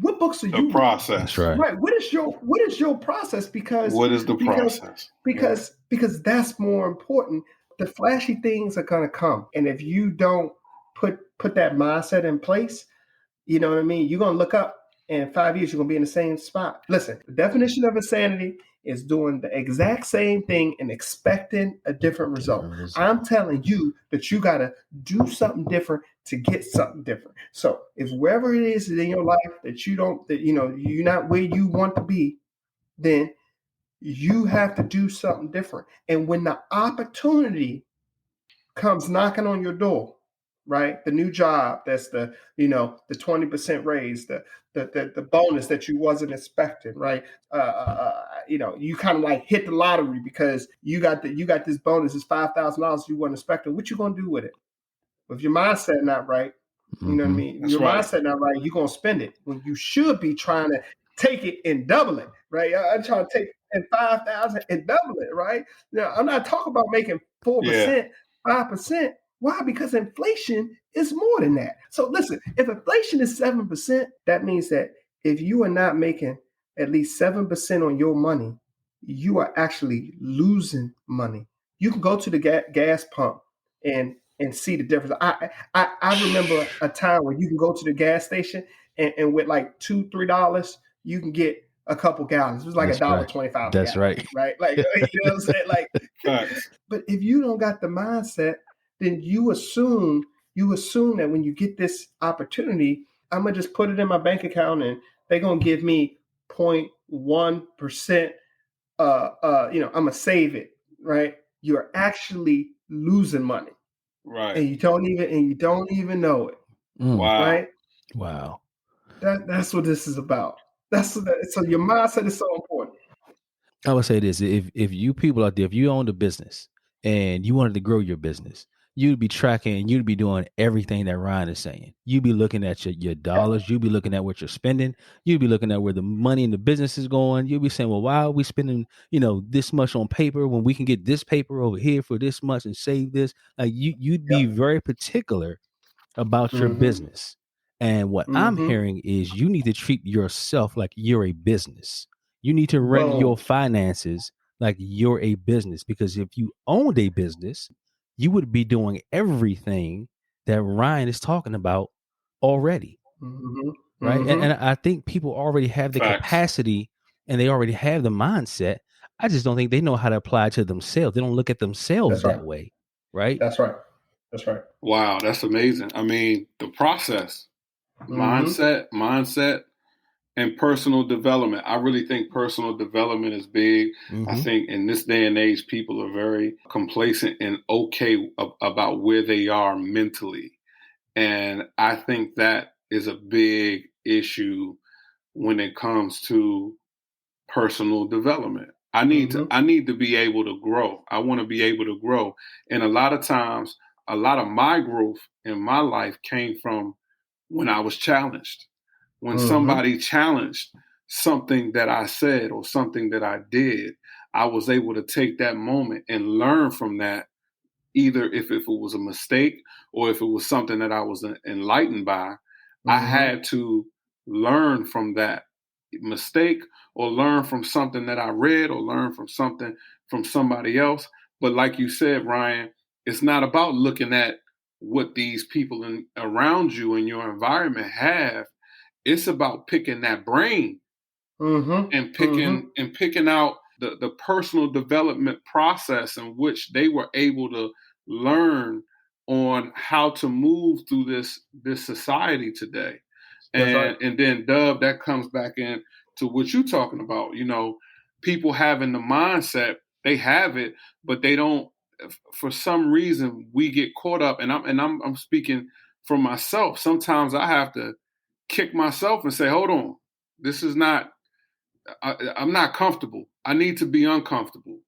what books are The you reading? process. That's right. Right. What is your process? Because What is the process? because that's more important. The flashy things are gonna come. And if you don't put that mindset in place, you know what I mean? You're gonna look up, and in 5 years you're gonna be in the same spot. Listen, the definition of insanity is doing the exact same thing and expecting a different result. I'm telling you that you gotta do something different to get something different. So if wherever it is in your life that you know you're not where you want to be, then you have to do something different. And when the opportunity comes knocking on your door, right? The new job, that's the 20% raise, the bonus that you wasn't expecting, right? You kind of like hit the lottery because you got this bonus, it's $5,000 you weren't expecting. What you gonna do with it? If your mindset not right, you know what I mean? That's Your right. mindset not right, you're gonna spend it when you should be trying to take it and double it, right? I'm trying to take and 5,000 and double it, right? Now I'm not talking about making 4%, 5%. Why? Because inflation is more than that. So listen, if inflation is 7%, that means that if you are not making at least 7% on your money, you are actually losing money. You can go to the gas pump and see the difference. I remember a time when you can go to the gas station and with like $2-3, you can get a couple gallons. It was like $1.25 a That's gallon, right. right? Like, you know what I'm saying? Like, Facts. but if you don't got the mindset, then you assume that when you get this opportunity, I'm gonna just put it in my bank account and they're gonna give me 0.1%. I'm gonna save it, right? You're actually losing money, Right. and you don't even know it, Wow. right? Wow. That's what this is about. So your mindset is so important. I would say this: if you people out there, if you owned a business and you wanted to grow your business, you'd be tracking, you'd be doing everything that Ryan is saying. You'd be looking at your dollars, you'd be looking at what you're spending, you'd be looking at where the money in the business is going. You'd be saying, well, why are we spending, this much on paper when we can get this paper over here for this much and save this? Like you'd be very particular about your business. And what I'm hearing is you need to treat yourself like you're a business. You need to run your finances like you're a business, because if you owned a business, you would be doing everything that Ryan is talking about already. Right. And I think people already have the Facts. capacity and they already have the mindset. I just don't think they know how to apply it to themselves. They don't look at themselves that way. Right. That's right. That's right. Wow, that's amazing. I mean, the process, mindset, and personal development. I really think personal development is big. I think in this day and age, people are very complacent and okay about where they are mentally. And I think that is a big issue when it comes to personal development. I need to be able to grow. I want to be able to grow. And a lot of times, a lot of my growth in my life came from when I was challenged. When somebody challenged something that I said or something that I did, I was able to take that moment and learn from that, either if it was a mistake or if it was something that I was enlightened by. I had to learn from that mistake or learn from something that I read or learn from something from somebody else. But like you said, Ryan, it's not about looking at what these people around you in your environment have. It's about picking that brain and picking out the personal development process in which they were able to learn on how to move through this society today. That's right. And then Dub, that comes back in to what you're talking about. You know, people having the mindset, they have it, but they don't. For some reason, we get caught up, and I'm speaking for myself. Sometimes I have to kick myself and say, "Hold on, this is not. I'm not comfortable. I need to be uncomfortable.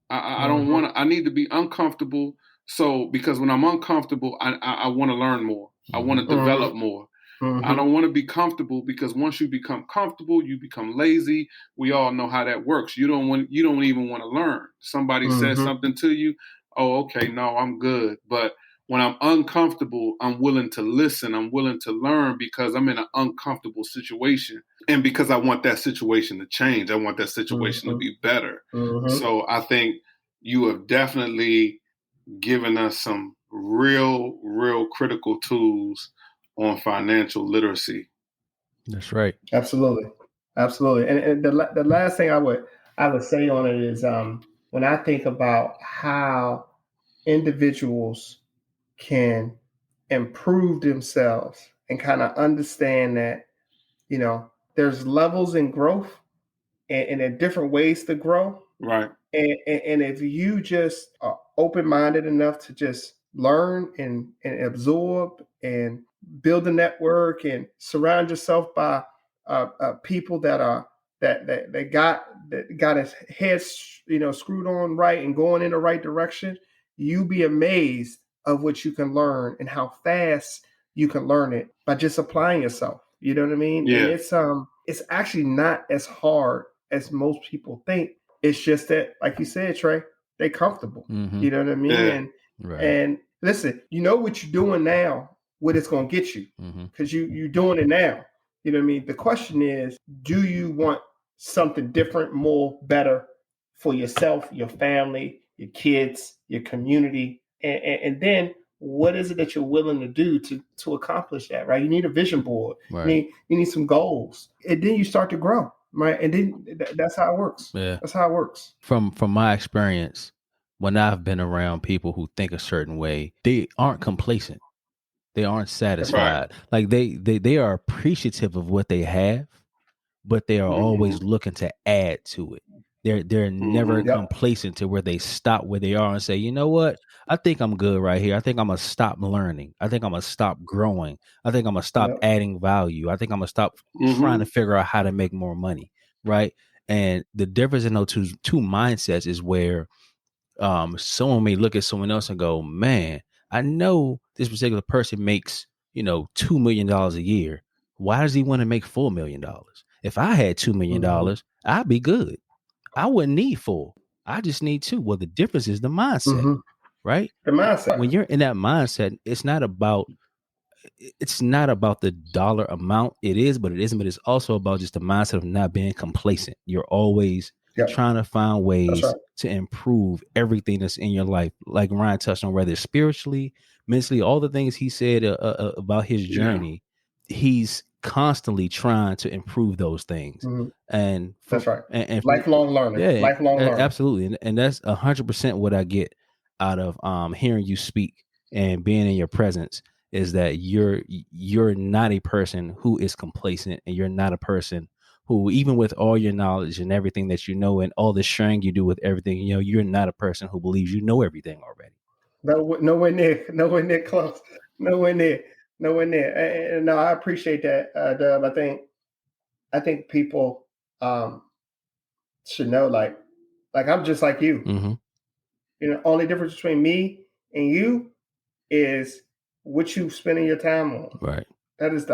I don't want to. I need to be uncomfortable. So because when I'm uncomfortable, I want to learn more. I want to develop more. I don't want to be comfortable, because once you become comfortable, you become lazy. We all know how that works. You don't even want to learn. Somebody says something to you. Oh, okay, no, I'm good. But when I'm uncomfortable, I'm willing to listen. I'm willing to learn because I'm in an uncomfortable situation. And because I want that situation to change. I want that situation to be better. So I think you have definitely given us some real critical tools on financial literacy. That's right. Absolutely. And the last thing I would say on it is, when I think about how individuals can improve themselves and kind of understand that, there's levels in growth, and there are different ways to grow. Right. And if you just are open-minded enough to just learn and absorb and build a network and surround yourself by people that got his head screwed on right and going in the right direction, you'll be amazed of what you can learn and how fast you can learn it by just applying yourself. You know what I mean? Yeah. And it's actually not as hard as most people think. It's just that, like you said, Trey, they're comfortable. You know what I mean? Yeah. And listen, you know what you're doing now, what it's going to get you, because you're doing it now. You know what I mean? The question is, do you want something different, more, better for yourself, your family, your kids, your community? And then what is it that you're willing to do to accomplish that, right? You need a vision board. Right. You need some goals. And then you start to grow, right? And then that's how it works. Yeah. That's how it works. From my experience, when I've been around people who think a certain way, they aren't complacent. They aren't satisfied. Like they are appreciative of what they have, but they are always looking to add to it. They're never complacent to where they stop where they are and say, you know what? I think I'm good right here. I think I'm gonna stop learning. I think I'm gonna stop growing. I think I'm gonna stop adding value. I think I'm gonna stop trying to figure out how to make more money. Right. And the difference in those two mindsets is where someone may look at someone else and go, man, I know this particular person makes, $2 million a year. Why does he want to make $4 million? If I had $2 million, I'd be good. I wouldn't need 4. I just need 2. Well, the difference is the mindset, right? The mindset. When you're in that mindset, it's not about the dollar amount. It is, but it isn't. But it's also about just the mindset of not being complacent. You're always trying to find ways to improve everything that's in your life. Like Ryan touched on, whether it's spiritually, mentally, all the things he said about his journey, he's constantly trying to improve those things. And that's right. And lifelong learning. Yeah, lifelong learning. Absolutely. And that's 100% what I get out of hearing you speak and being in your presence, is that you're not a person who is complacent, and you're not a person who, even with all your knowledge and everything that you know and all the sharing you do with everything, you're not a person who believes you know everything already. Nowhere near close. Nowhere near. And no, I appreciate that, Dub. I think people should know, like I'm just like you. Only difference between me and you is what you spending your time on. Right. That is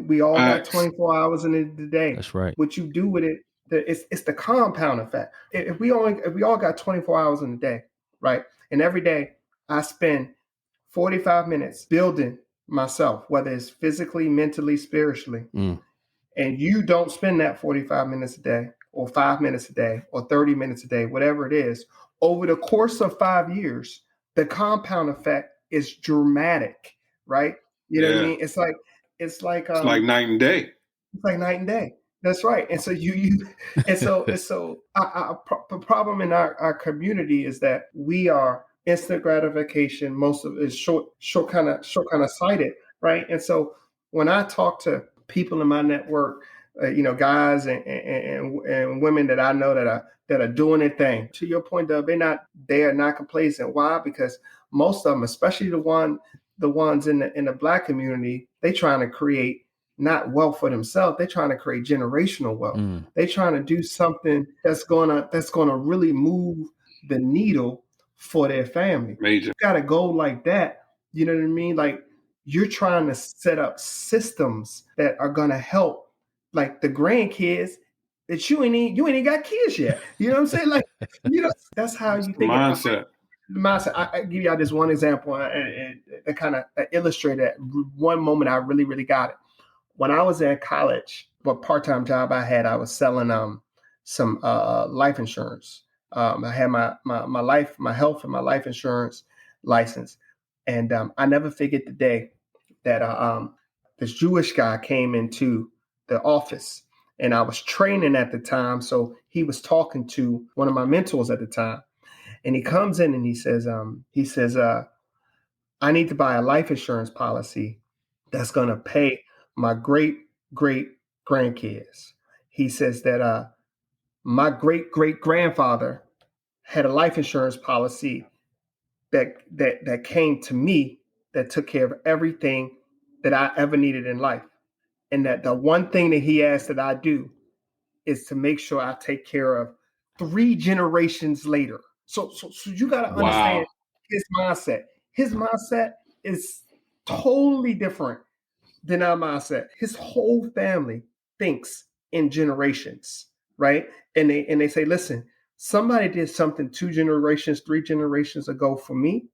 we all got Facts. 24 hours in the day. That's right. What you do with it, it's the compound effect. If we all got 24 hours in the day, right? And every day I spend 45 minutes building myself, whether it's physically, mentally, spiritually, and you don't spend that 45 minutes a day or 5 minutes a day or 30 minutes a day, whatever it is, over the course of 5 years, the compound effect is dramatic, right? You know what I mean? It's like night and day. It's like night and day. That's right. And so the problem in our community is that we are instant gratification. Most of it is short kind of sighted, right? And so when I talk to people in my network, guys and women that I know that are doing their thing. To your point, Doug, they are not complacent. Why? Because most of them, especially the ones in the Black community, they trying to create not wealth for themselves. They're trying to create generational wealth. They're trying to do something that's gonna really move the needle for their family. Major. You got a goal like that. You know what I mean? Like, you're trying to set up systems that are gonna help, like, the grandkids that you ain't even got kids yet. You know what I'm saying? Like, that's how you think. Mindset. I give y'all this one example and kind of illustrate that one moment I really, really got it. When I was in college, what part-time job I had, I was selling some life insurance. I had my health and my life insurance license, and I never forget the day that this Jewish guy came into the office, and I was training at the time, so he was talking to one of my mentors at the time, and he comes in and he says, I need to buy a life insurance policy that's going to pay my great grandkids. He says that my great grandfather had a life insurance policy that came to me, that took care of everything that I ever needed in life. And that the one thing that he asked that I do is to make sure I take care of 3 generations later. So you got to understand his mindset. His mindset is totally different than our mindset. His whole family thinks in generations, right? And they say, listen, somebody did something 2 generations, 3 generations ago for me,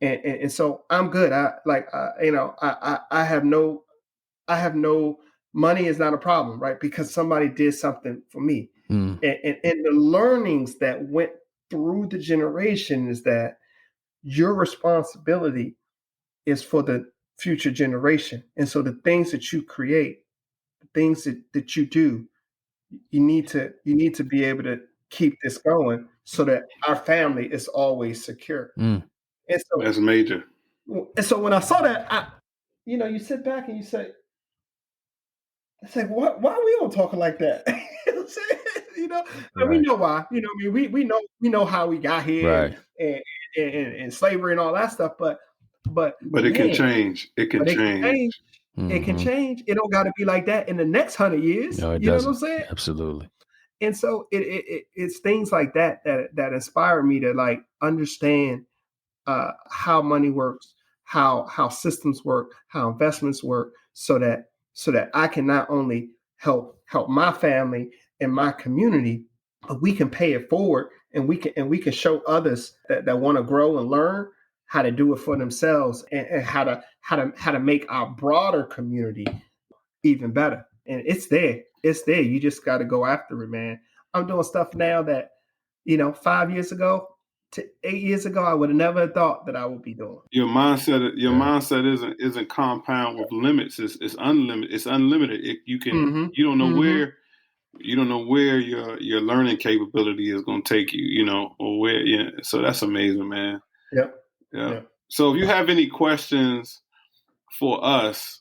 and so I'm good. I have no money is not a problem, right? Because somebody did something for me, and the learnings that went through the generation is that your responsibility is for the future generation. And so the things that you create, the things that you do, you need to be able to keep this going so that our family is always secure. And so that's major. And so when I saw that, you sit back and you say, why are we all talking like that? You know what I'm saying? And we know why. We know how we got here, right, and slavery and all that stuff, but it can change. It can change. It can change. It don't got to be like that in the next 100 years. No, it you doesn't. Know what I'm saying? Absolutely. And so it's things like that inspire me to, like, understand how money works, how systems work, how investments work, so that I can not only help my family and my community, but we can pay it forward, and we can show others that want to grow and learn how to do it for themselves, and how to make our broader community even better. And it's there. You just got to go after it, man. I'm doing stuff now that 5 years ago to 8 years ago I would have never thought that I would be doing. Your mindset isn't compound with limits. It's unlimited. It's unlimited. You don't know where your learning capability is going to take you. Or where. Yeah. So that's amazing, man. Yep. Yeah. So if you have any questions for us,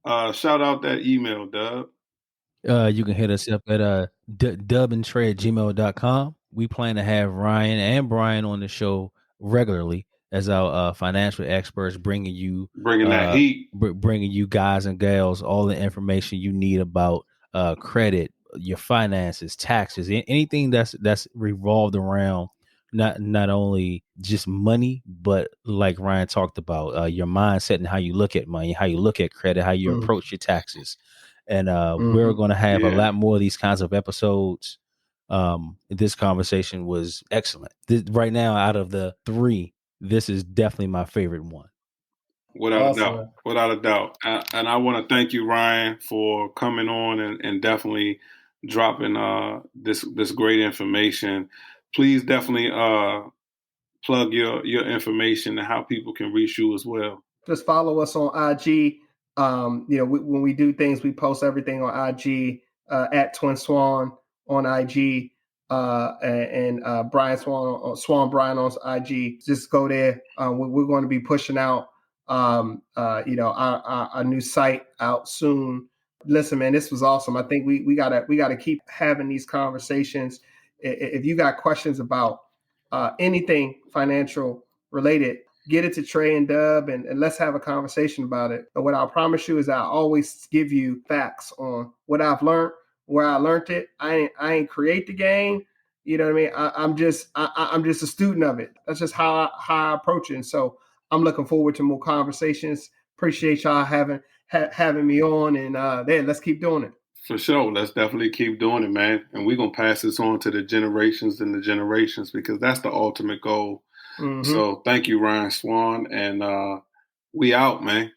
shout out that email, Dub. You can hit us up at dubandtrey@gmail.com. We plan to have Ryan and Brian on the show regularly as our financial experts, bringing that heat, bringing you guys and gals all the information you need about credit, your finances, taxes, anything that's revolved around not only just money, but like Ryan talked about, your mindset and how you look at money, how you look at credit, how you approach your taxes. And we're going to have a lot more of these kinds of episodes. This conversation was excellent. Right now, out of the 3, this is definitely my favorite one. Without a doubt. And I want to thank you, Ryan, for coming on and definitely dropping this great information. Please definitely plug your information and how people can reach you as well. Just follow us on IG. When we do things, we post everything on IG at Twin Swann on IG. And Brian Swann, Swann Brian on IG. Just go there. We're going to be pushing out our new site out soon. Listen, man, this was awesome. I think we gotta keep having these conversations. If you got questions about anything financial related, get it to Trey and Dub and let's have a conversation about it. And what I'll promise you is I always give you facts on what I've learned, where I learned it. I ain't create the game. You know what I mean? I'm just a student of it. That's just how I approach it. And so I'm looking forward to more conversations. Appreciate y'all having me on, and let's keep doing it. For sure. Let's definitely keep doing it, man. And we're going to pass this on to the generations and the generations, because that's the ultimate goal. Mm-hmm. So thank you, Ryan Swann. And we out, man.